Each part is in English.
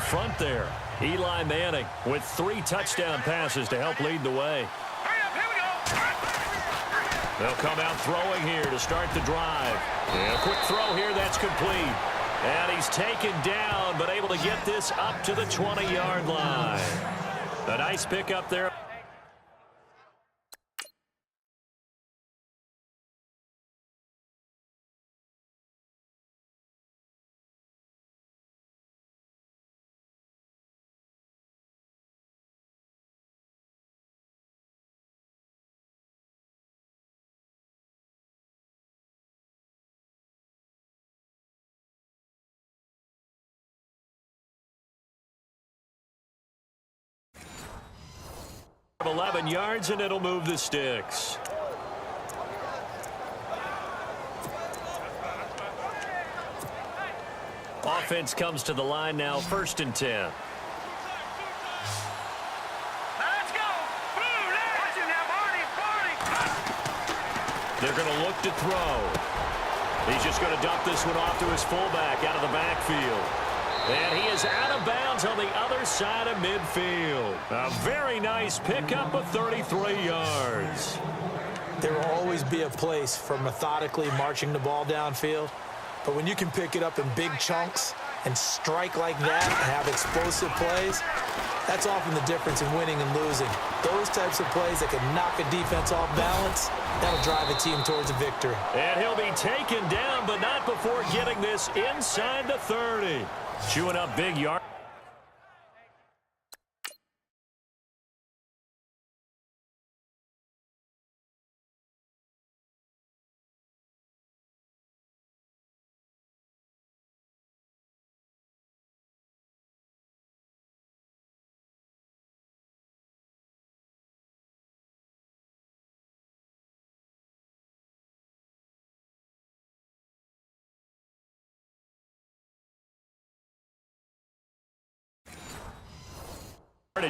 front there. Eli Manning with 3 touchdown passes to help lead the way. They'll come out throwing here to start the drive. And a quick throw here, that's complete. And he's taken down, but able to get this up to the 20-yard line. A nice pickup there. Of 11 yards, and it'll move the sticks. Offense comes to the line now, 1st and 10. Let's go. They're going to look to throw. He's just going to dump this one off to his fullback out of the backfield. And he is out of bounds on the other side of midfield. A very nice pickup of 33 yards. There will always be a place for methodically marching the ball downfield. But when you can pick it up in big chunks and strike like that and have explosive plays, that's often the difference in winning and losing. Those types of plays that can knock a defense off balance, that'll drive a team towards a victory. And he'll be taken down, but not before getting this inside the 30. Chewing up big yard.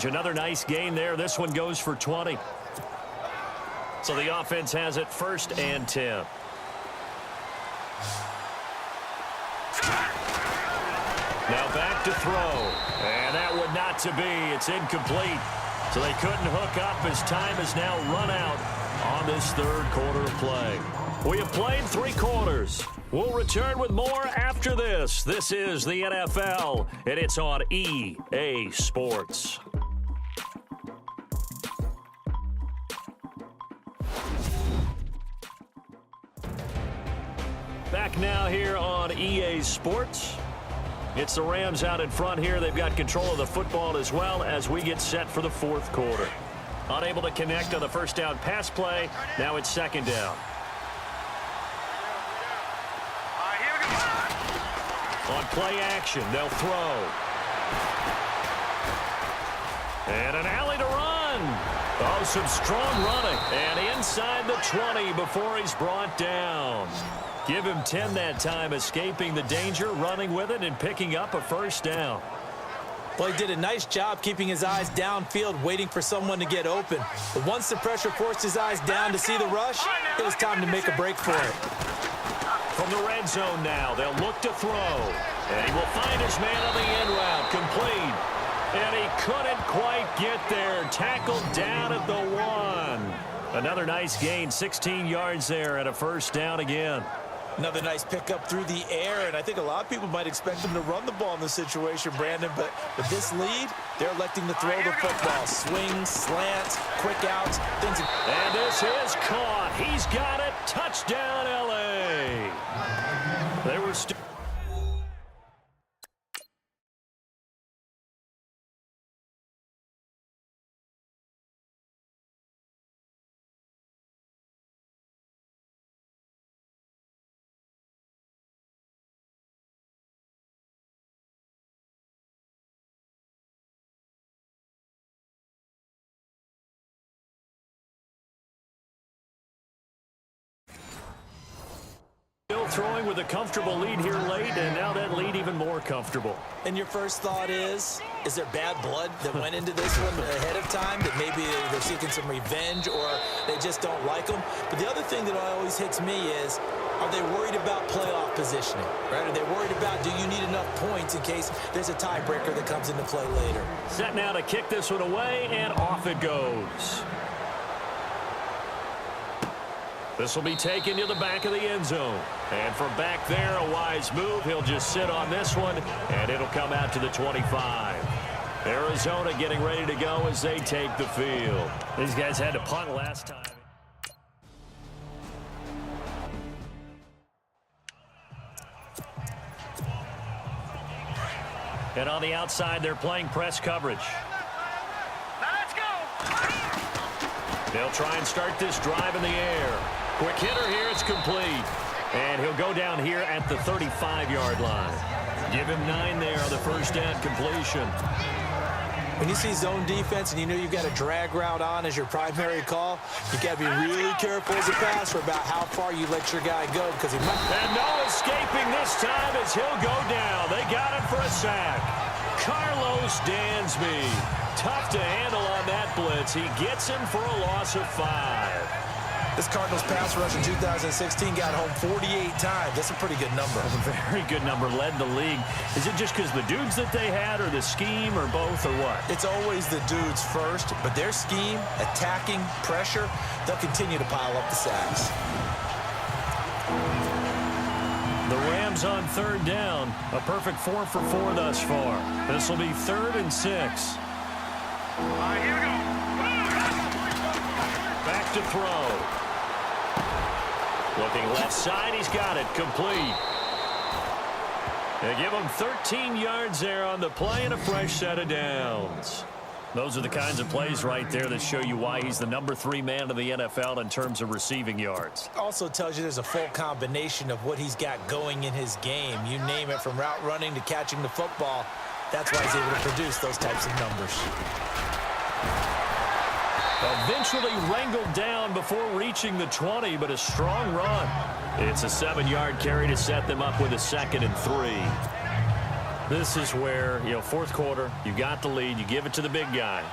Another nice gain there. This one goes for 20. So the offense has it 1st and 10. Now back to throw. And that one not to be. It's incomplete. So they couldn't hook up as time has now run out on this 3rd quarter of play. We have played 3 quarters. We'll return with more after this. This is the NFL, and it's on EA Sports. Back now here on EA Sports. It's the Rams out in front here. They've got control of the football as well as we get set for the 4th quarter. Unable to connect on the 1st down pass play. Now it's 2nd down. On play action, they'll throw. And an alley to run. Oh, some strong running. And inside the 20 before he's brought down. Give him 10 that time, escaping the danger, running with it, and picking up a 1st down. Well, he did a nice job keeping his eyes downfield, waiting for someone to get open. But once the pressure forced his eyes down to see the rush, it was time to make a break for it. From the red zone now, they'll look to throw. And he will find his man on the end route, complete. And he couldn't quite get there. Tackled down at the 1. Another nice gain, 16 yards there and a 1st down again. Another nice pickup through the air, and I think a lot of people might expect him to run the ball in this situation, Brandon, but with this lead, they're electing to throw the football. Swings, slants, quick outs, things. And this is caught. He's got it. Touchdown, L.A. They were still. Still throwing with a comfortable lead here late, and now that lead even more comfortable. And your first thought is there bad blood that went into this one ahead of time, that maybe they're seeking some revenge or they just don't like them? But the other thing that always hits me is Are they worried about playoff positioning, right? Are they worried about, do you need enough points in case there's a tiebreaker that comes into play later? Set now to kick this one away, and off it goes. This will be taken to the back of the end zone. And from back there, a wise move. He'll just sit on this one, and it'll come out to the 25. Arizona getting ready to go as they take the field. These guys had to punt last time. And on the outside, they're playing press coverage. Let's go. They'll try and start this drive in the air. Quick hitter here, it's complete. And he'll go down here at the 35-yard line. Give him 9 there on the first down completion. When you see zone defense and you know you've got a drag route on as your primary call, you got to be really careful as a passer about how far you let your guy go because he might. And no escaping this time as he'll go down. They got him for a sack. Carlos Dansby. Tough to handle on that blitz. He gets him for a loss of 5. This Cardinals pass rush in 2016 got home 48 times. That's a pretty good number. A very good number, led the league. Is it just because the dudes that they had or the scheme or both or what? It's always the dudes first, but their scheme, attacking, pressure, they'll continue to pile up the sacks. The Rams on third down. A perfect 4 for 4 thus far. This will be 3rd and 6. All right, here we go. Back to throw. Looking left side, he's got it, complete. They give him 13 yards there on the play and a fresh set of downs. Those are the kinds of plays right there that show you why he's the number 3 man in the NFL in terms of receiving yards. Also tells you there's a full combination of what he's got going in his game. You name it, from route running to catching the football. That's why he's able to produce those types of numbers. Eventually wrangled down before reaching the 20, but a strong run. It's a 7-yard carry to set them up with a 2nd and 3. This is where, fourth quarter, you got the lead, you give it to the big guy.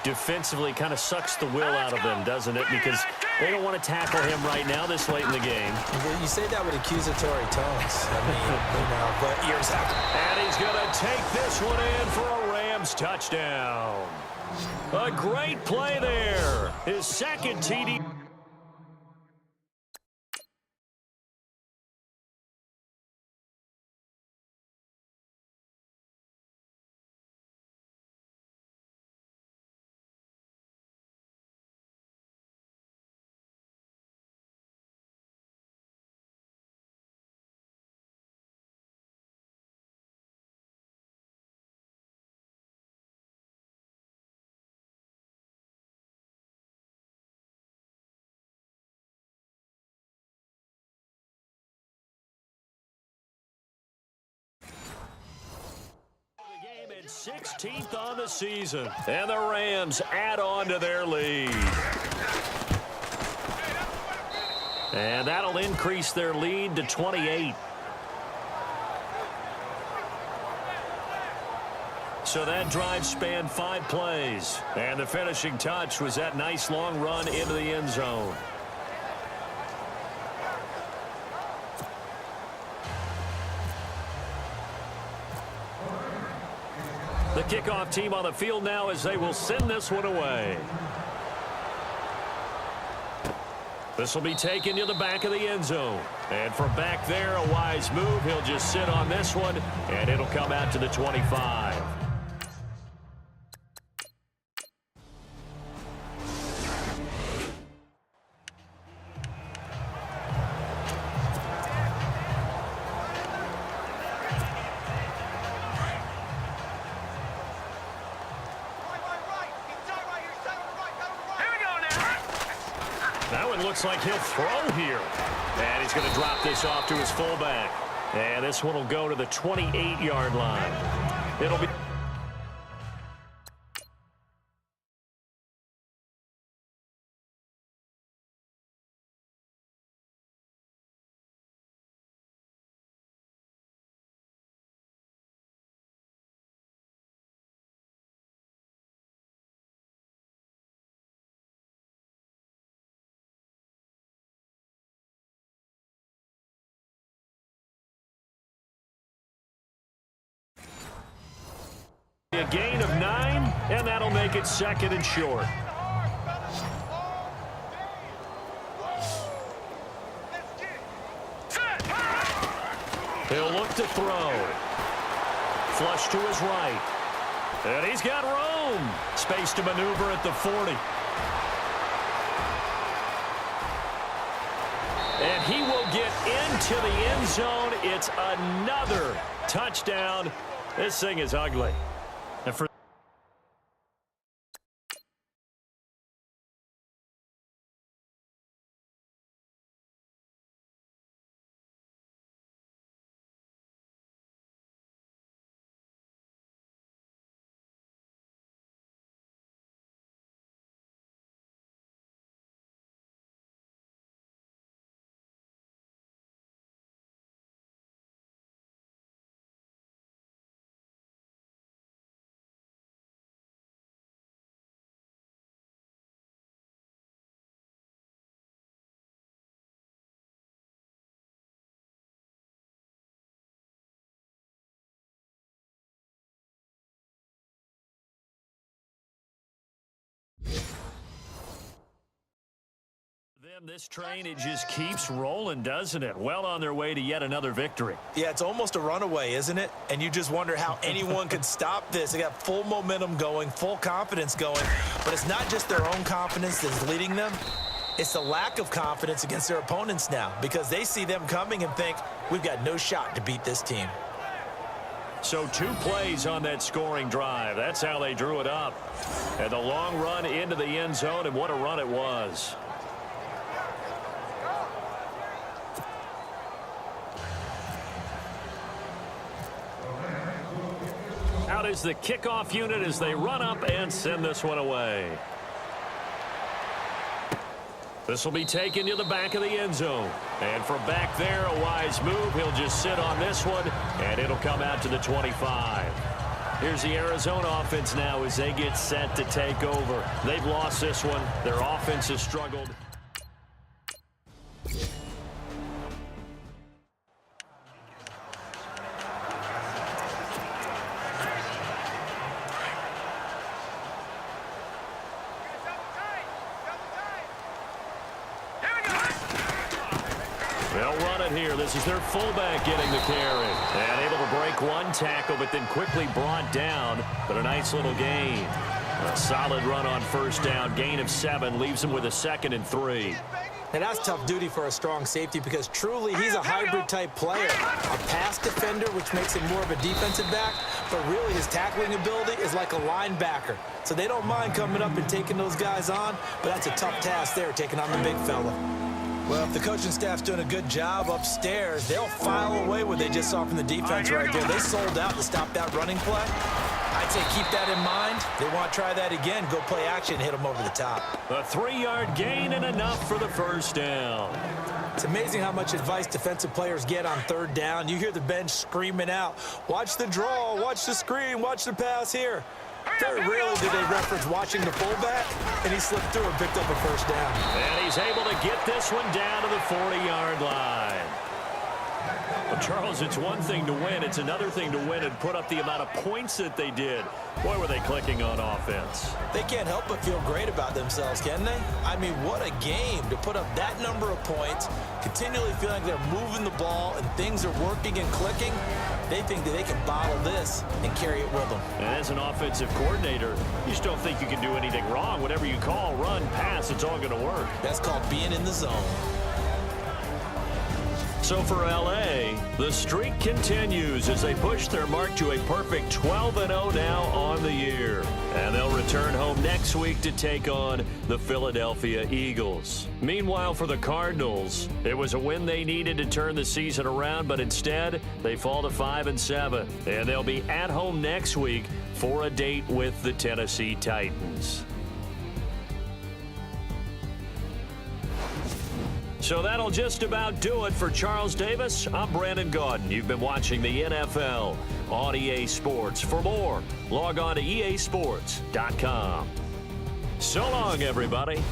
Defensively kind of sucks the will out of them, doesn't it? Because they don't want to tackle him right now this late in the game. You say that with accusatory tones. But ears out. And he's going to take this one in for a Rams touchdown. A great play there. His 2nd TD. At 16th on the season, and the Rams add on to their lead. And that'll increase their lead to 28. So that drive spanned 5 plays, and the finishing touch was that nice long run into the end zone. The kickoff team on the field now as they will send this one away. This will be taken to the back of the end zone. And from back there, a wise move. He'll just sit on this one, and it'll come out to the 25. Looks like he'll throw here. And he's going to drop this off to his fullback. And this one will go to the 28-yard line. It'll be... A gain of 9, and that'll make it 2nd and short. He'll look to throw. Flush to his right. And he's got room. Space to maneuver at the 40. And he will get into the end zone. It's another touchdown. This thing is ugly. And for this train, it just keeps rolling, doesn't it? Well on their way to yet another victory. Yeah, it's almost a runaway, isn't it? And you just wonder how anyone could stop this. They got full momentum going, full confidence going. But it's not just their own confidence that's leading them. It's the lack of confidence against their opponents now because they see them coming and think, we've got no shot to beat this team. So 2 plays on that scoring drive. That's how they drew it up. And the long run into the end zone, and what a run it was. Out is the kickoff unit as they run up and send this one away. This will be taken to the back of the end zone. And from back there, a wise move. He'll just sit on this one, and it'll come out to the 25. Here's the Arizona offense now as they get set to take over. They've lost this one. Their offense has struggled. This is their fullback getting the carry. And able to break one tackle, but then quickly brought down. But a nice little gain. A solid run on first down. Gain of 7 leaves him with a 2nd and 3. And that's tough duty for a strong safety because truly he's a hybrid-type player. A pass defender, which makes him more of a defensive back, but really his tackling ability is like a linebacker. So they don't mind coming up and taking those guys on, but that's a tough task there, taking on the big fella. Well, if the coaching staff's doing a good job upstairs, they'll file away what they just saw from the defense right there. They sold out to stop that running play. I'd say keep that in mind. They want to try that again, go play action, hit them over the top. A 3-yard gain and enough for the first down. It's amazing how much advice defensive players get on 3rd down. You hear the bench screaming out, watch the draw, watch the screen, watch the pass here. Very rarely do they reference watching the fullback, and he slipped through and picked up a first down. And he's able to get this one down to the 40-yard line. Well, Charles, it's one thing to win. It's another thing to win and put up the amount of points that they did. Boy, were they clicking on offense. They can't help but feel great about themselves, can they? I mean, what a game to put up that number of points, continually feeling like they're moving the ball and things are working and clicking. They think that they can bottle this and carry it with them. And as an offensive coordinator, you just don't think you can do anything wrong. Whatever you call, run, pass, it's all going to work. That's called being in the zone. So for L.A., the streak continues as they push their mark to a perfect 12-0 now on the year. And they'll return home next week to take on the Philadelphia Eagles. Meanwhile, for the Cardinals, it was a win they needed to turn the season around, but instead, they fall to 5-7. And they'll be at home next week for a date with the Tennessee Titans. So that'll just about do it for Charles Davis. I'm Brandon Gaudin. You've been watching the NFL on EA Sports. For more, log on to easports.com. So long, everybody.